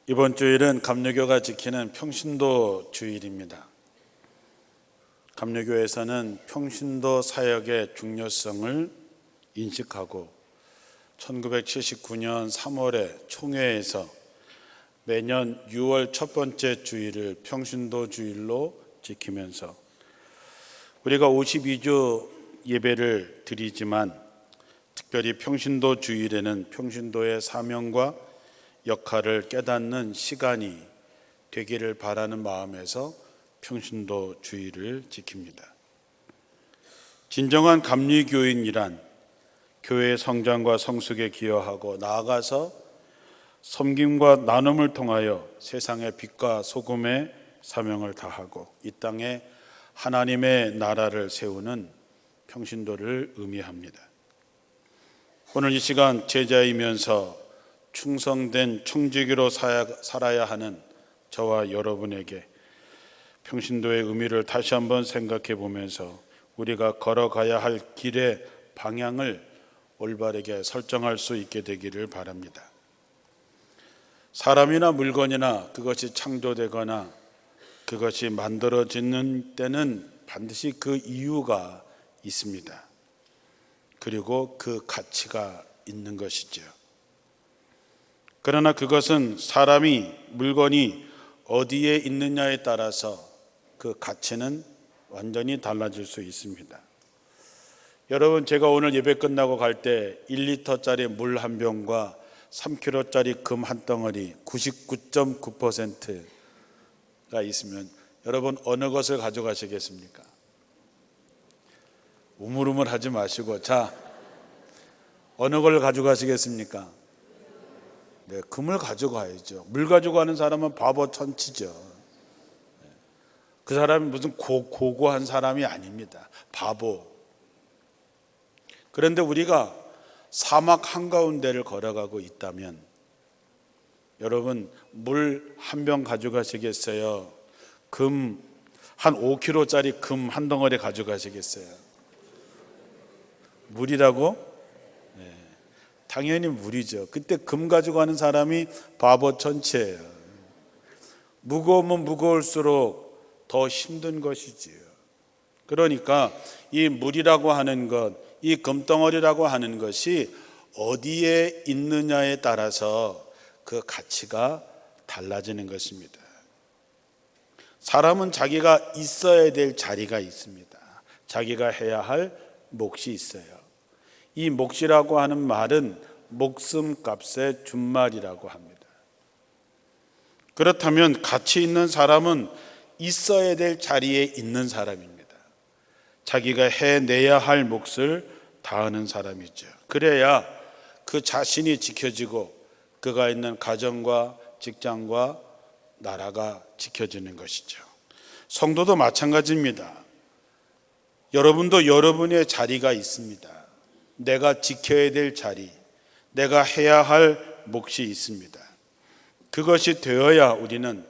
이번 주일은 감리교가 지키는 평신도 주일입니다. 감리교에서는 평신도 사역의 중요성을 인식하고 1979년 3월에 총회에서 매년 6월 첫 번째 주일을 평신도 주일로 지키면서 우리가 52주 예배를 드리지만 특별히 평신도 주일에는 평신도의 사명과 역할을 깨닫는 시간이 되기를 바라는 마음에서 평신도 주일을 지킵니다. 진정한 감리교인이란 교회의 성장과 성숙에 기여하고 나아가서 섬김과 나눔을 통하여 세상의 빛과 소금의 사명을 다하고 이 땅에 하나님의 나라를 세우는 평신도를 의미합니다. 오늘 이 시간 제자이면서 충성된 청지기로 살아야 하는 저와 여러분에게 평신도의 의미를 다시 한번 생각해 보면서 우리가 걸어가야 할 길의 방향을 올바르게 설정할 수 있게 되기를 바랍니다. 사람이나 물건이나 그것이 창조되거나 그것이 만들어지는 때는 반드시 그 이유가 있습니다. 그리고 그 가치가 있는 것이죠. 그러나 그것은 사람이, 물건이 어디에 있느냐에 따라서 그 가치는 완전히 달라질 수 있습니다. 여러분, 제가 오늘 예배 끝나고 갈 때 1리터짜리 물 한 병과 3kg짜리 금 한 덩어리 99.9%가 있으면 여러분 어느 것을 가져가시겠습니까? 우물우물하지 마시고 자, 어느 걸 가져가시겠습니까? 네, 금을 가져가야죠. 물 가져가는 사람은 바보 천치죠. 그 사람이 무슨 고고한 사람이 아닙니다. 바보. 그런데 우리가 사막 한가운데를 걸어가고 있다면 여러분 물 한 병 가져가시겠어요? 금 한 5kg짜리 금 한 덩어리 가져가시겠어요? 물이라고? 당연히 물이죠. 그때 금 가져가는 사람이 바보 천치예요. 무거우면 무거울수록 더 힘든 것이지요. 그러니까 이 물이라고 하는 것, 이 금덩어리라고 하는 것이 어디에 있느냐에 따라서 그 가치가 달라지는 것입니다. 사람은 자기가 있어야 될 자리가 있습니다. 자기가 해야 할 몫이 있어요. 이 몫이라고 하는 말은 목숨값의 준말이라고 합니다. 그렇다면 가치 있는 사람은 있어야 될 자리에 있는 사람입니다. 자기가 해내야 할 몫을 다하는 사람이죠. 그래야 그 자신이 지켜지고 그가 있는 가정과 직장과 나라가 지켜지는 것이죠. 성도도 마찬가지입니다. 여러분도 여러분의 자리가 있습니다. 내가 지켜야 될 자리, 내가 해야 할 몫이 있습니다. 그것이 되어야 우리는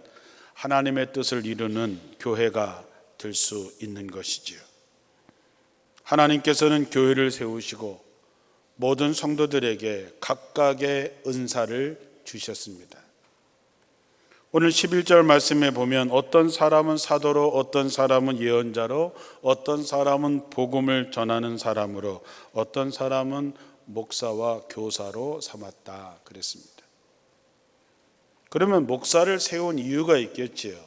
하나님의 뜻을 이루는 교회가 될 수 있는 것이지요. 하나님께서는 교회를 세우시고 모든 성도들에게 각각의 은사를 주셨습니다. 오늘 11절 말씀에 보면 어떤 사람은 사도로, 어떤 사람은 예언자로, 어떤 사람은 복음을 전하는 사람으로, 어떤 사람은 목사와 교사로 삼았다 그랬습니다. 그러면 목사를 세운 이유가 있겠지요.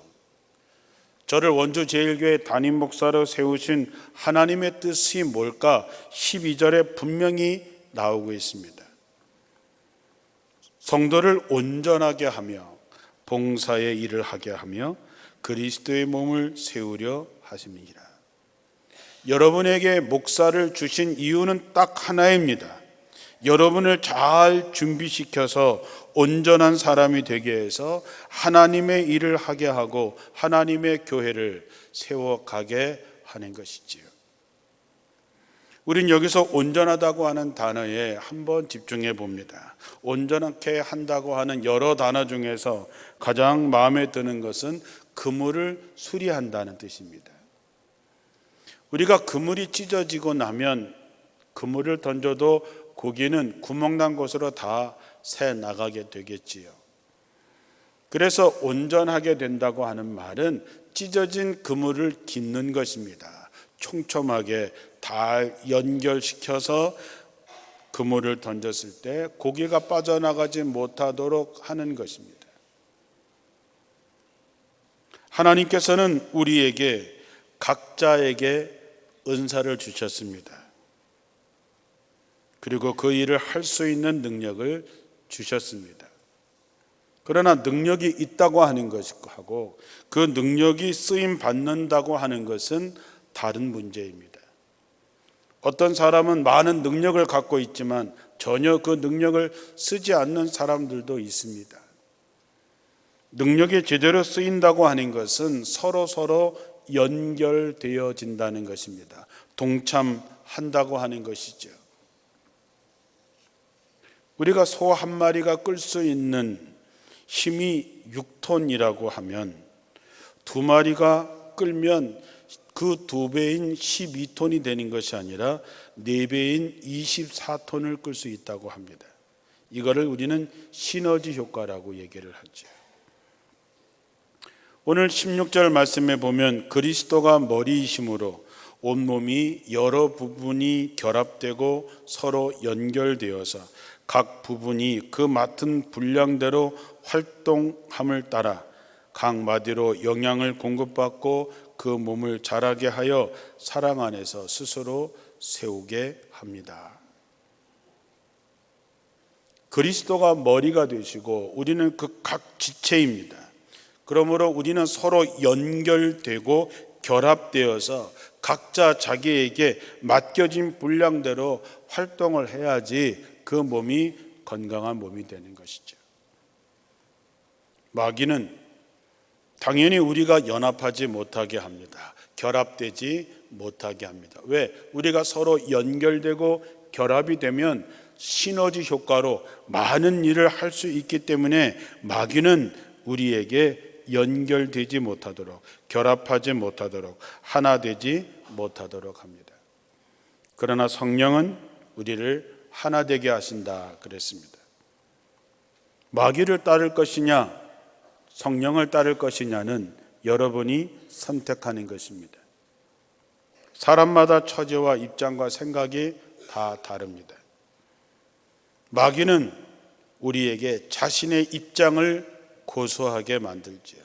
저를 원주 제일교회 담임 목사로 세우신 하나님의 뜻이 뭘까? 12절에 분명히 나오고 있습니다. 성도를 온전하게 하며 봉사의 일을 하게 하며 그리스도의 몸을 세우려 하심이니라. 여러분에게 목사를 주신 이유는 딱 하나입니다. 여러분을 잘 준비시켜서 온전한 사람이 되게 해서 하나님의 일을 하게 하고 하나님의 교회를 세워가게 하는 것이지요. 우린 여기서 온전하다고 하는 단어에 한번 집중해 봅니다. 온전하게 한다고 하는 여러 단어 중에서 가장 마음에 드는 것은 그물을 수리한다는 뜻입니다. 우리가 그물이 찢어지고 나면 그물을 던져도 고기는 구멍난 곳으로 다 새 나가게 되겠지요. 그래서 온전하게 된다고 하는 말은 찢어진 그물을 깃는 것입니다. 촘촘하게 다 연결시켜서 그물을 던졌을 때 고기가 빠져나가지 못하도록 하는 것입니다. 하나님께서는 우리에게 각자에게 은사를 주셨습니다. 그리고 그 일을 할 수 있는 능력을 주셨습니다. 그러나 능력이 있다고 하는 것하고 그 능력이 쓰임 받는다고 하는 것은 다른 문제입니다. 어떤 사람은 많은 능력을 갖고 있지만 전혀 그 능력을 쓰지 않는 사람들도 있습니다. 능력이 제대로 쓰인다고 하는 것은 서로 연결되어진다는 것입니다. 동참한다고 하는 것이죠. 우리가 소 한 마리가 끌 수 있는 힘이 6톤이라고 하면 두 마리가 끌면 그 2배인 12톤이 되는 것이 아니라 4배인 24톤을 끌 수 있다고 합니다. 이거를 우리는 시너지 효과라고 얘기를 하죠. 오늘 16절 말씀에 보면 그리스도가 머리이심으로 온몸이 여러 부분이 결합되고 서로 연결되어서 각 부분이 그 맡은 분량대로 활동함을 따라 각 마디로 영향을 공급받고 그 몸을 자라게 하여 사랑 안에서 스스로 세우게 합니다. 그리스도가 머리가 되시고 우리는 그 각 지체입니다. 그러므로 우리는 서로 연결되고 결합되어서 각자 자기에게 맡겨진 분량대로 활동을 해야지 그 몸이 건강한 몸이 되는 것이죠. 마귀는 당연히 우리가 연합하지 못하게 합니다. 결합되지 못하게 합니다. 왜? 우리가 서로 연결되고 결합이 되면 시너지 효과로 많은 일을 할 수 있기 때문에 마귀는 우리에게 연결되지 못하도록, 결합하지 못하도록, 하나 되지 못하도록 합니다. 그러나 성령은 우리를 하나 되게 하신다 그랬습니다. 마귀를 따를 것이냐 성령을 따를 것이냐는 여러분이 선택하는 것입니다. 사람마다 처지와 입장과 생각이 다 다릅니다. 마귀는 우리에게 자신의 입장을 고수하게 만들지요.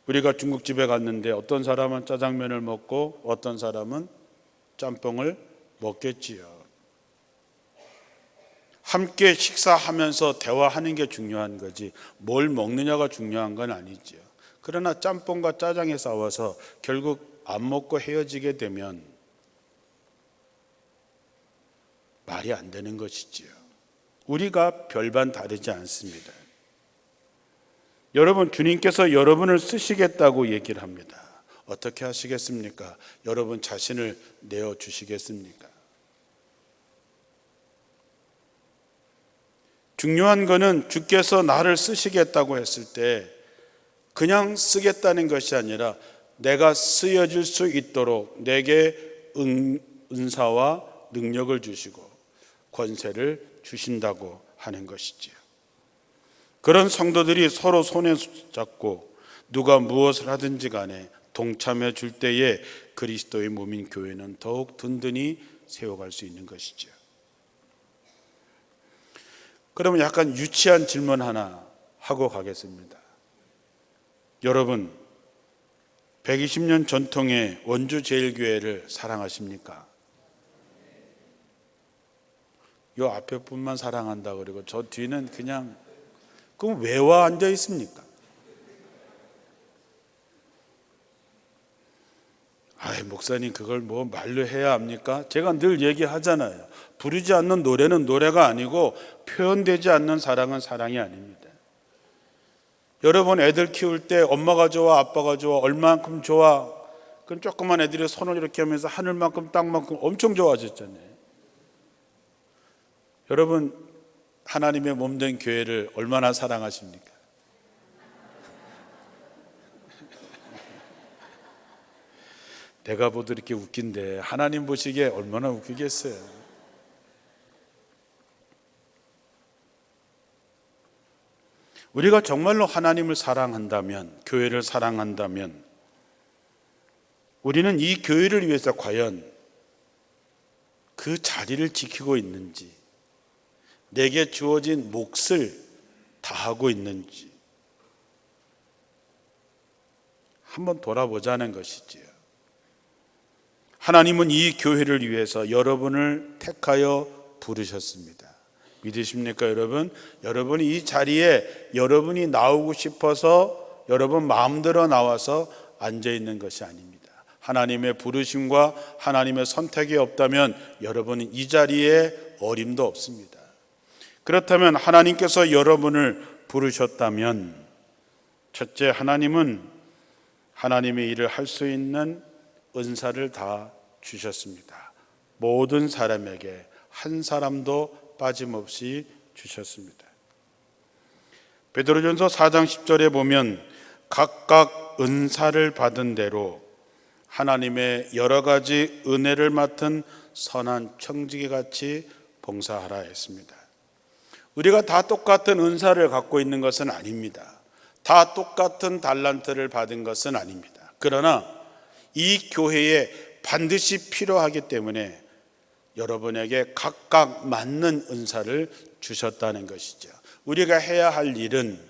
우리가 중국집에 갔는데 어떤 사람은 짜장면을 먹고 어떤 사람은 짬뽕을 먹겠지요. 함께 식사하면서 대화하는 게 중요한 거지 뭘 먹느냐가 중요한 건 아니지요. 그러나 짬뽕과 짜장에 싸워서 결국 안 먹고 헤어지게 되면 말이 안 되는 것이지요. 우리가 별반 다르지 않습니다. 여러분, 주님께서 여러분을 쓰시겠다고 얘기를 합니다. 어떻게 하시겠습니까? 여러분 자신을 내어주시겠습니까? 중요한 것은 주께서 나를 쓰시겠다고 했을 때 그냥 쓰겠다는 것이 아니라 내가 쓰여질 수 있도록 내게 은사와 능력을 주시고 권세를 주신다고 하는 것이지요. 그런 성도들이 서로 손에 잡고 누가 무엇을 하든지 간에 동참해 줄 때에 그리스도의 몸인 교회는 더욱 든든히 세워갈 수 있는 것이죠. 그러면 약간 유치한 질문 하나 하고 가겠습니다. 여러분 120년 전통의 원주제일교회를 사랑하십니까? 요 앞에 분만 사랑한다 그러고 저 뒤는 그냥 그럼 왜 와 앉아 있습니까? 아이 목사님 그걸 뭐 말로 해야 합니까? 제가 늘 얘기하잖아요. 부르지 않는 노래는 노래가 아니고 표현되지 않는 사랑은 사랑이 아닙니다. 여러분 애들 키울 때 엄마가 좋아 아빠가 좋아 얼마만큼 좋아? 그럼 조그만 애들이 손을 이렇게 하면서 하늘만큼 땅만큼 엄청 좋아졌잖아요. 여러분 하나님의 몸된 교회를 얼마나 사랑하십니까? 내가 보도 이렇게 웃긴데 하나님 보시기에 얼마나 웃기겠어요. 우리가 정말로 하나님을 사랑한다면, 교회를 사랑한다면 우리는 이 교회를 위해서 과연 그 자리를 지키고 있는지, 내게 주어진 몫을 다하고 있는지 한번 돌아보자는 것이지요. 하나님은 이 교회를 위해서 여러분을 택하여 부르셨습니다. 믿으십니까, 여러분? 여러분이 이 자리에 여러분이 나오고 싶어서 여러분 마음대로 나와서 앉아 있는 것이 아닙니다. 하나님의 부르심과 하나님의 선택이 없다면 여러분은 이 자리에 어림도 없습니다. 그렇다면 하나님께서 여러분을 부르셨다면, 첫째, 하나님은 하나님의 일을 할 수 있는 은사를 다 주셨습니다. 모든 사람에게 한 사람도 빠짐없이 주셨습니다. 베드로전서 4장 10절에 보면 각각 은사를 받은 대로 하나님의 여러 가지 은혜를 맡은 선한 청지기 같이 봉사하라 했습니다. 우리가 다 똑같은 은사를 갖고 있는 것은 아닙니다. 다 똑같은 달란트를 받은 것은 아닙니다. 그러나 이 교회에 반드시 필요하기 때문에 여러분에게 각각 맞는 은사를 주셨다는 것이죠. 우리가 해야 할 일은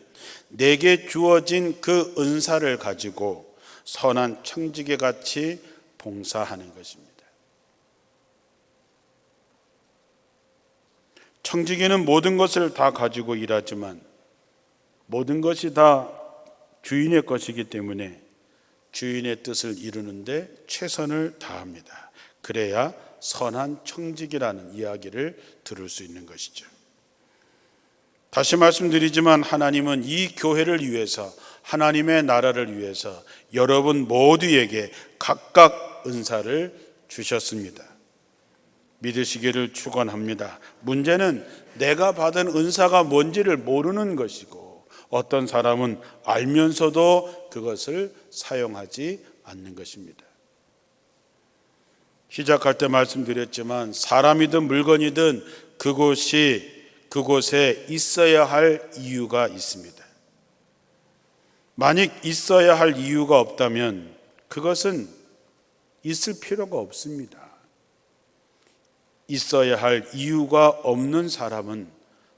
내게 주어진 그 은사를 가지고 선한 청지기 같이 봉사하는 것입니다. 청지기는 모든 것을 다 가지고 일하지만 모든 것이 다 주인의 것이기 때문에 주인의 뜻을 이루는데 최선을 다합니다. 그래야 선한 청지기라는 이야기를 들을 수 있는 것이죠. 다시 말씀드리지만 하나님은 이 교회를 위해서, 하나님의 나라를 위해서 여러분 모두에게 각각 은사를 주셨습니다. 믿으시기를 축원합니다. 문제는 내가 받은 은사가 뭔지를 모르는 것이고, 어떤 사람은 알면서도 그것을 사용하지 않는 것입니다. 시작할 때 말씀드렸지만 사람이든 물건이든 그곳에 있어야 할 이유가 있습니다. 만약 있어야 할 이유가 없다면 그것은 있을 필요가 없습니다. 있어야 할 이유가 없는 사람은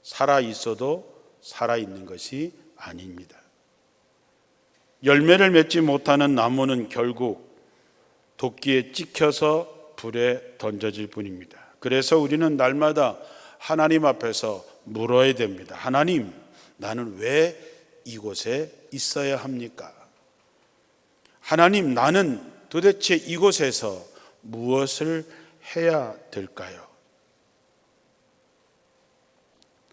살아 있어도 살아 있는 것이 아닙니다. 열매를 맺지 못하는 나무는 결국 도끼에 찍혀서 불에 던져질 뿐입니다. 그래서 우리는 날마다 하나님 앞에서 물어야 됩니다. 하나님, 나는 왜 이곳에 있어야 합니까? 하나님, 나는 도대체 이곳에서 무엇을 해야 될까요?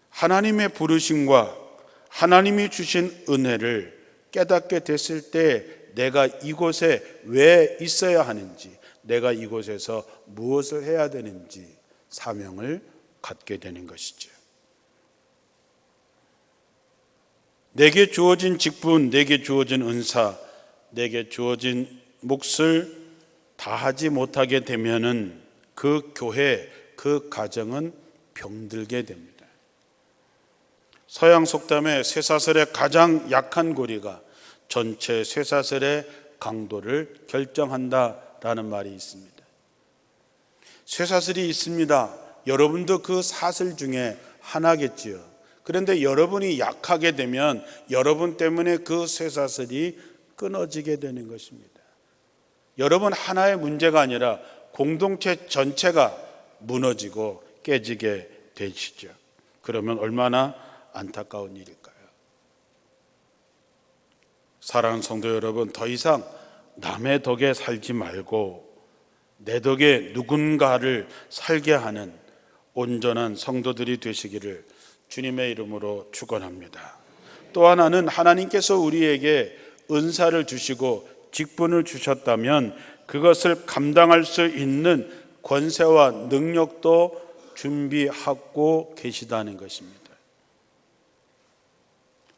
하나님의 부르심과 하나님이 주신 은혜를 깨닫게 됐을 때 내가 이곳에 왜 있어야 하는지, 내가 이곳에서 무엇을 해야 되는지 사명을 갖게 되는 것이죠. 내게 주어진 직분, 내게 주어진 은사, 내게 주어진 몫을 다하지 못하게 되면은 그 교회, 그 가정은 병들게 됩니다. 서양 속담에 쇠사슬의 가장 약한 고리가 전체 쇠사슬의 강도를 결정한다라는 말이 있습니다. 쇠사슬이 있습니다. 여러분도 그 사슬 중에 하나겠지요. 그런데 여러분이 약하게 되면 여러분 때문에 그 쇠사슬이 끊어지게 되는 것입니다. 여러분 하나의 문제가 아니라 공동체 전체가 무너지고 깨지게 되시죠. 그러면 얼마나 안타까운 일일까요? 사랑하는 성도 여러분, 더 이상 남의 덕에 살지 말고 내 덕에 누군가를 살게 하는 온전한 성도들이 되시기를 주님의 이름으로 축원합니다. 또 하나는 하나님께서 우리에게 은사를 주시고 직분을 주셨다면 그것을 감당할 수 있는 권세와 능력도 준비하고 계시다는 것입니다.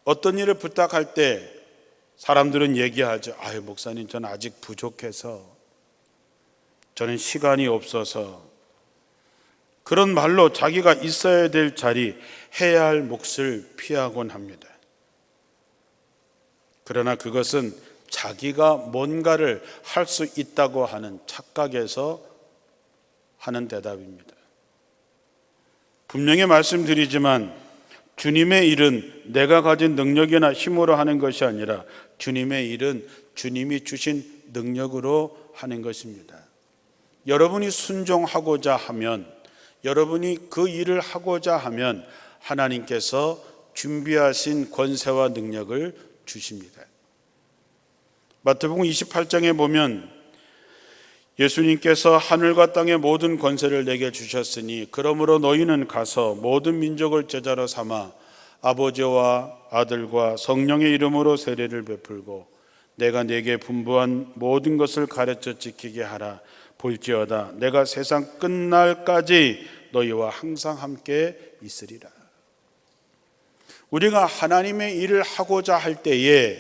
어떤 일을 부탁할 때 사람들은 얘기하죠. 아유, 목사님, 저는 아직 부족해서, 저는 시간이 없어서. 그런 말로 자기가 있어야 될 자리, 해야 할 몫을 피하곤 합니다. 그러나 그것은 자기가 뭔가를 할 수 있다고 하는 착각에서 하는 대답입니다. 분명히 말씀드리지만 주님의 일은 내가 가진 능력이나 힘으로 하는 것이 아니라 주님의 일은 주님이 주신 능력으로 하는 것입니다. 여러분이 순종하고자 하면, 여러분이 그 일을 하고자 하면 하나님께서 준비하신 권세와 능력을 주십니다. 마태복음 28장에 보면 예수님께서 하늘과 땅의 모든 권세를 내게 주셨으니 그러므로 너희는 가서 모든 민족을 제자로 삼아 아버지와 아들과 성령의 이름으로 세례를 베풀고 내가 네게 분부한 모든 것을 가르쳐 지키게 하라. 볼지어다 내가 세상 끝날까지 너희와 항상 함께 있으리라. 우리가 하나님의 일을 하고자 할 때에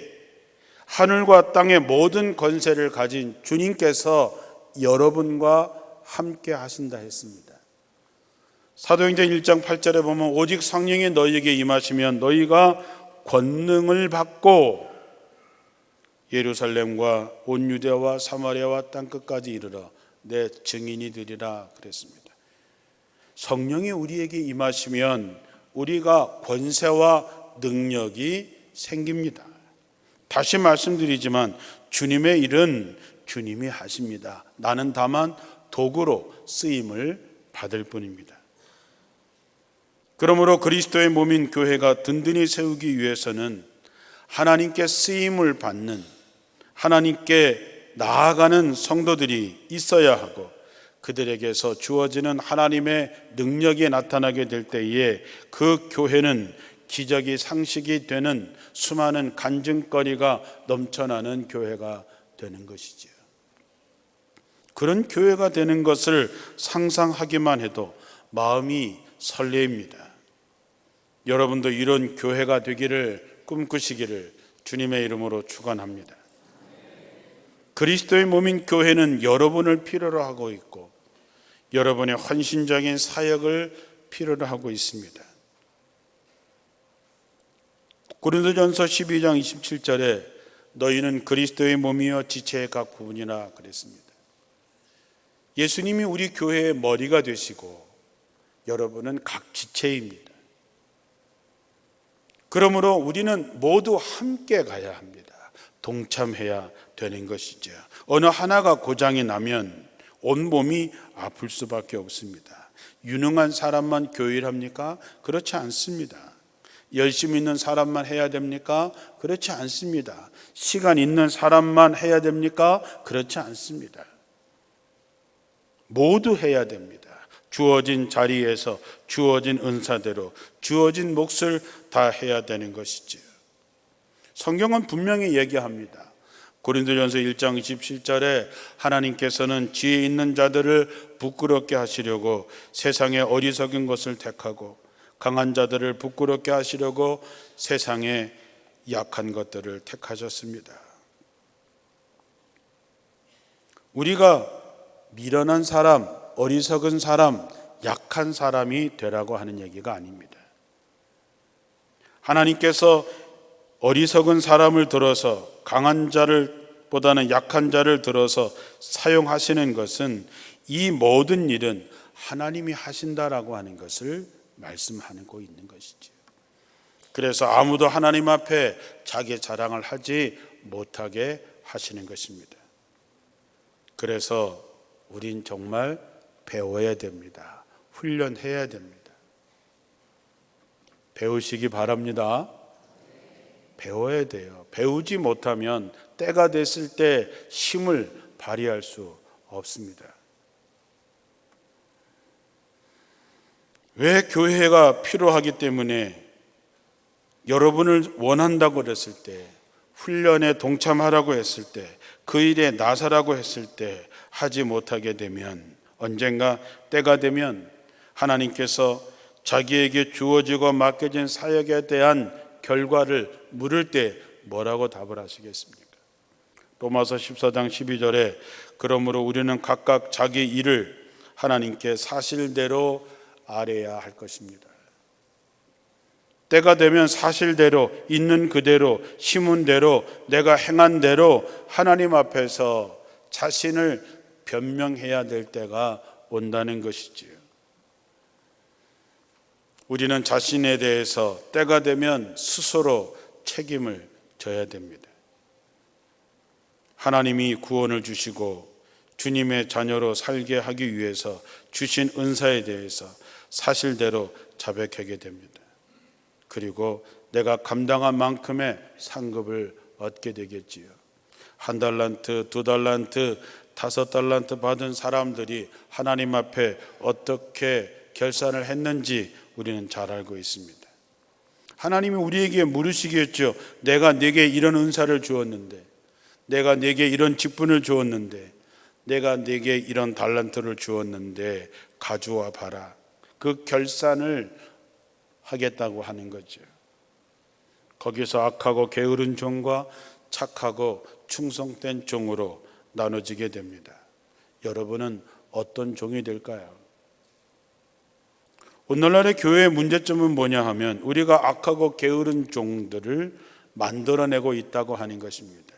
하늘과 땅의 모든 권세를 가진 주님께서 여러분과 함께 하신다 했습니다. 사도행전 1장 8절에 보면 오직 성령이 너희에게 임하시면 너희가 권능을 받고 예루살렘과 온 유대와 사마리아와 땅끝까지 이르러 내 증인이 되리라 그랬습니다. 성령이 우리에게 임하시면 우리가 권세와 능력이 생깁니다. 다시 말씀드리지만 주님의 일은 주님이 하십니다. 나는 다만 도구로 쓰임을 받을 뿐입니다. 그러므로 그리스도의 몸인 교회가 든든히 세우기 위해서는 하나님께 쓰임을 받는, 하나님께 나아가는 성도들이 있어야 하고 그들에게서 주어지는 하나님의 능력이 나타나게 될 때에 그 교회는 기적이 상식이 되는 수많은 간증거리가 넘쳐나는 교회가 되는 것이지요. 그런 교회가 되는 것을 상상하기만 해도 마음이 설레입니다. 여러분도 이런 교회가 되기를 꿈꾸시기를 주님의 이름으로 축원합니다. 그리스도의 몸인 교회는 여러분을 필요로 하고 있고 여러분의 헌신적인 사역을 필요로 하고 있습니다. 고린도전서 12장 27절에 너희는 그리스도의 몸이여 지체의 각 부분이라 그랬습니다. 예수님이 우리 교회의 머리가 되시고 여러분은 각 지체입니다. 그러므로 우리는 모두 함께 가야 합니다. 동참해야 되는 것이죠. 어느 하나가 고장이 나면 온몸이 아플 수밖에 없습니다. 유능한 사람만 교회를 합니까? 그렇지 않습니다. 열심히 있는 사람만 해야 됩니까? 그렇지 않습니다. 시간 있는 사람만 해야 됩니까? 그렇지 않습니다. 모두 해야 됩니다. 주어진 자리에서 주어진 은사대로 주어진 몫을 다 해야 되는 것이지요. 성경은 분명히 얘기합니다. 고린도전서 1장 27절에 하나님께서는 지혜 있는 자들을 부끄럽게 하시려고 세상의 어리석은 것을 택하고 강한 자들을 부끄럽게 하시려고 세상의 약한 것들을 택하셨습니다. 우리가 미련한 사람, 어리석은 사람, 약한 사람이 되라고 하는 얘기가 아닙니다. 하나님께서 어리석은 사람을 들어서 강한 자를 보다는 약한 자를 들어서 사용하시는 것은 이 모든 일은 하나님이 하신다라고 하는 것을 말씀하고 있는 것이죠. 그래서 아무도 하나님 앞에 자기 자랑을 하지 못하게 하시는 것입니다. 그래서 우린 정말 배워야 됩니다. 훈련해야 됩니다. 배우시기 바랍니다. 배워야 돼요. 배우지 못하면 때가 됐을 때 힘을 발휘할 수 없습니다. 왜 교회가 필요하기 때문에 여러분을 원한다고 그랬을 때, 훈련에 동참하라고 했을 때, 그 일에 나서라고 했을 때 하지 못하게 되면 언젠가 때가 되면 하나님께서 자기에게 주어지고 맡겨진 사역에 대한 결과를 물을 때 뭐라고 답을 하시겠습니까? 로마서 14장 12절에 그러므로 우리는 각각 자기 일을 하나님께 사실대로 아뢰야 할 것입니다. 때가 되면 사실대로 있는 그대로 심은 대로 내가 행한 대로 하나님 앞에서 자신을 변명해야 될 때가 온다는 것이지요. 우리는 자신에 대해서 때가 되면 스스로 책임을 져야 됩니다. 하나님이 구원을 주시고 주님의 자녀로 살게 하기 위해서 주신 은사에 대해서 사실대로 자백하게 됩니다. 그리고 내가 감당한 만큼의 상급을 얻게 되겠지요. 1달란트, 2달란트, 5달란트 받은 사람들이 하나님 앞에 어떻게 결산을 했는지 우리는 잘 알고 있습니다. 하나님이 우리에게 물으시겠죠. 내가 네게 이런 은사를 주었는데, 내가 네게 이런 직분을 주었는데, 내가 네게 이런 달란트를 주었는데 가져와 봐라. 그 결산을 하겠다고 하는 거죠. 거기서 악하고 게으른 종과 착하고 충성된 종으로 나눠지게 됩니다. 여러분은 어떤 종이 될까요? 오늘날의 교회의 문제점은 뭐냐 하면 우리가 악하고 게으른 종들을 만들어내고 있다고 하는 것입니다.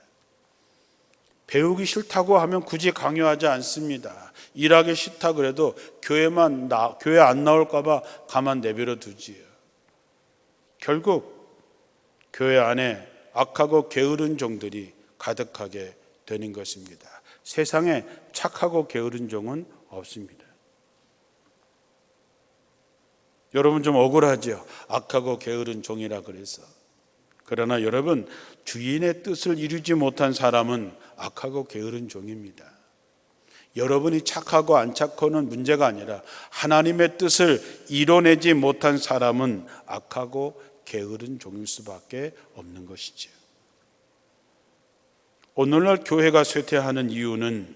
배우기 싫다고 하면 굳이 강요하지 않습니다. 일하기 싫다 그래도 교회 안 나올까 봐 가만 내버려 두지요. 결국 교회 안에 악하고 게으른 종들이 가득하게 되는 것입니다. 세상에 착하고 게으른 종은 없습니다. 여러분 좀 억울하죠? 악하고 게으른 종이라 그래서. 그러나 여러분, 주인의 뜻을 이루지 못한 사람은 악하고 게으른 종입니다. 여러분이 착하고 안 착하고는 문제가 아니라 하나님의 뜻을 이뤄내지 못한 사람은 악하고 게으른 종일 수밖에 없는 것이죠. 오늘날 교회가 쇠퇴하는 이유는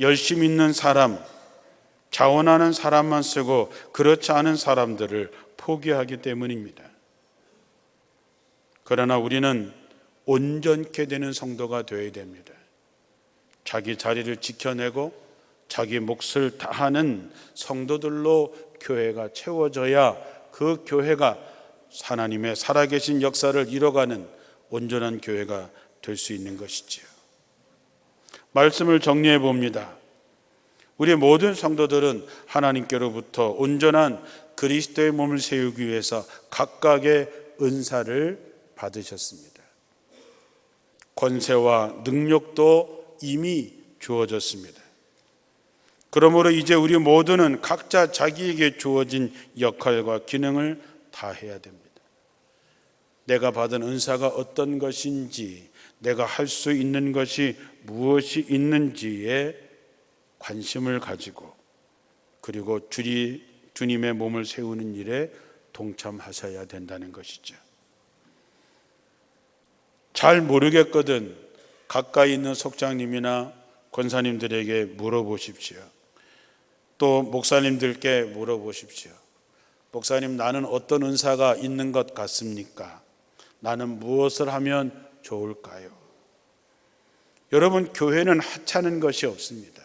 열심히 있는 사람, 자원하는 사람만 쓰고 그렇지 않은 사람들을 포기하기 때문입니다. 그러나 우리는 온전케 되는 성도가 되어야 됩니다. 자기 자리를 지켜내고 자기 몫을 다하는 성도들로 교회가 채워져야 그 교회가 하나님의 살아계신 역사를 이뤄가는 온전한 교회가 될 수 있는 것이지요. 말씀을 정리해 봅니다. 우리 모든 성도들은 하나님께로부터 온전한 그리스도의 몸을 세우기 위해서 각각의 은사를 받으셨습니다. 권세와 능력도 이미 주어졌습니다. 그러므로 이제 우리 모두는 각자 자기에게 주어진 역할과 기능을 다해야 됩니다. 내가 받은 은사가 어떤 것인지, 내가 할 수 있는 것이 무엇이 있는지에 관심을 가지고, 그리고 주님의 몸을 세우는 일에 동참하셔야 된다는 것이죠. 잘 모르겠거든 가까이 있는 속장님이나 권사님들에게 물어보십시오. 또 목사님들께 물어보십시오. 목사님, 나는 어떤 은사가 있는 것 같습니까? 나는 무엇을 하면 좋을까요? 여러분, 교회는 하찮은 것이 없습니다.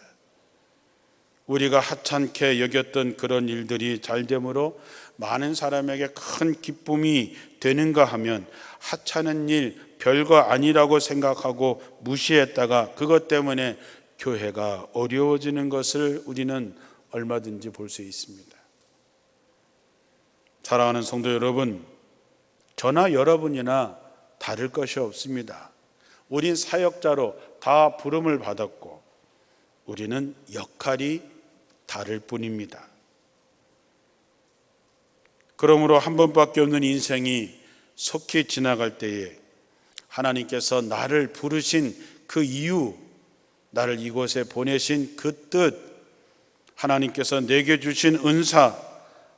우리가 하찮게 여겼던 그런 일들이 잘됨으로 많은 사람에게 큰 기쁨이 되는가 하면 하찮은 일, 별거 아니라고 생각하고 무시했다가 그것 때문에 교회가 어려워지는 것을 우리는 얼마든지 볼 수 있습니다. 사랑하는 성도 여러분, 저나 여러분이나 다를 것이 없습니다. 우린 사역자로 다 부름을 받았고 우리는 역할이 다를 뿐입니다. 그러므로 한 번밖에 없는 인생이 속히 지나갈 때에 하나님께서 나를 부르신 그 이유, 나를 이곳에 보내신 그 뜻, 하나님께서 내게 주신 은사,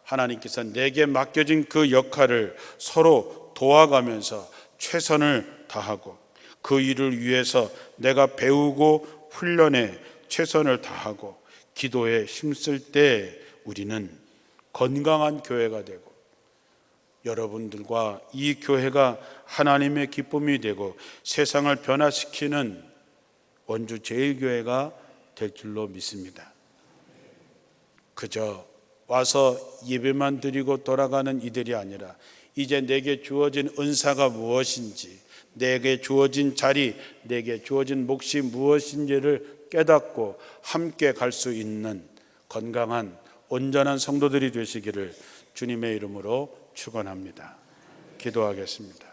하나님께서 내게 맡겨진 그 역할을 서로 도와가면서 최선을 다하고 그 일을 위해서 내가 배우고 훈련에 최선을 다하고 기도에 힘쓸 때 우리는 건강한 교회가 되고 여러분들과 이 교회가 하나님의 기쁨이 되고 세상을 변화시키는 원주 제일교회가 될 줄로 믿습니다. 그저 와서 예배만 드리고 돌아가는 이들이 아니라 이제 내게 주어진 은사가 무엇인지, 내게 주어진 자리, 내게 주어진 몫이 무엇인지를 깨닫고 함께 갈 수 있는 건강한 온전한 성도들이 되시기를 주님의 이름으로 축원합니다. 기도하겠습니다.